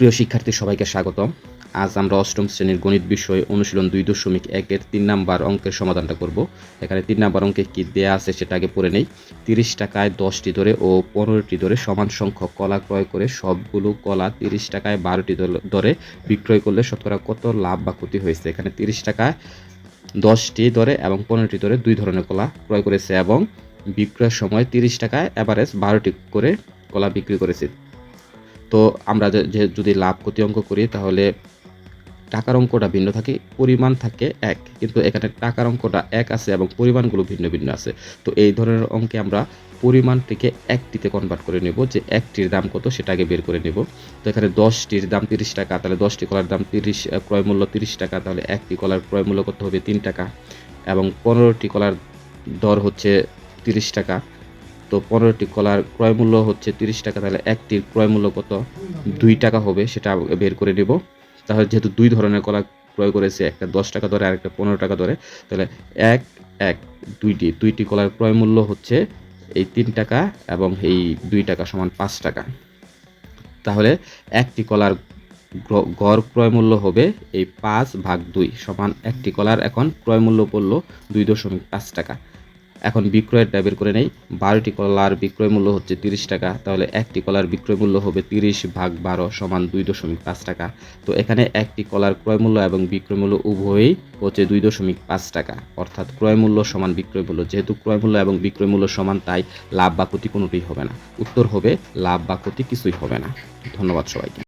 প্রিয় শিক্ষার্থী সবাইকে স্বাগতম। আজ আমরা অষ্টম শ্রেণীর গণিত বিষয় অনুশীলন 2.1-এর 3 নাম্বার অঙ্কের সমাধানটা করব। এখানে 3 নাম্বার অঙ্কে কি দেয়া আছে সেটা আগে পড়ে নেই। 30 টাকায় 10টি ধরে ও 15টি ধরে সমান সংখ্যক কলা ক্রয় করে সবগুলো কলা 30 টাকায় 12টি দরে বিক্রয় করলে শতকরা কত লাভ বা ক্ষতি হয়েছে। এখানে 30 টাকায় 10টি ধরে এবং 15টি ধরে 2 ধরনের কলা ক্রয় করেছে এবং বিক্রয়ের সময় 30 টাকায় এভারেজ 12টি করে কলা বিক্রি করেছে। তো আমরা যদি লাভ ক্ষতি অঙ্ক করি তাহলে টাকার অঙ্কটা ভিন্ন থাকে, পরিমাণ থাকে এক, কিন্তু এখানে টাকার অঙ্কটা এক আছে এবং পরিমাণগুলো ভিন্ন ভিন্ন আছে। তো এই ধরনের অঙ্কে আমরা পরিমাণটিকে একটিতে কনভার্ট করে নেব, যে একটির দাম কত সেটা আগে বের করে নেব। তো এখানে 10টির দাম 30 টাকা, তাহলে 10টি কলার দাম 30, ক্রয় মূল্য 30 টাকা, তাহলে একটি কলার ক্রয় মূল্য কত হবে 3 টাকা, এবং 15টি কলার দর হচ্ছে 30 টাকা। তো 15টি কলার ক্রয় মূল্য হচ্ছে 30 টাকা, তাহলে একটির ক্রয় মূল্য কত 2 টাকা হবে সেটা বের করে নেব। তাহলে যেহেতু 2 ধরনের কলা ক্রয় করেছে, একটা 10 টাকা ধরে আর একটা 15 টাকা ধরে, তাহলে এক এক দুইটি কলার ক্রয় মূল্য হচ্ছে এই 3 টাকা এবং এই 2 টাকা সমান 5 টাকা। তাহলে একটি কলার গড় ক্রয় মূল্য হবে এই 5/2 সমান একটি কলার এখন ক্রয় মূল্য পড়ল 2.5 টাকা। এখন বিক্রয়েরটা বের করে নেই। 12টি কলার বিক্রয় মূল্য হচ্ছে 30 টাকা, তাহলে একটি কলার বিক্রয় মূল্য হবে 30/12 সমান 2.5 টাকা। তো এখানে একটি কলার ক্রয় মূল্য এবং বিক্রয় মূল্য উভয়ই হচ্ছে 2.5 টাকা, অর্থাৎ ক্রয় মূল্য সমান বিক্রয় মূল্য। যেহেতু ক্রয় মূল্য এবং বিক্রয় মূল্য সমান, তাই লাভ বা ক্ষতি কোনোটাই হবে না। উত্তর হবে লাভ বা ক্ষতি কিছুই হবে না। ধন্যবাদ সবাইকে।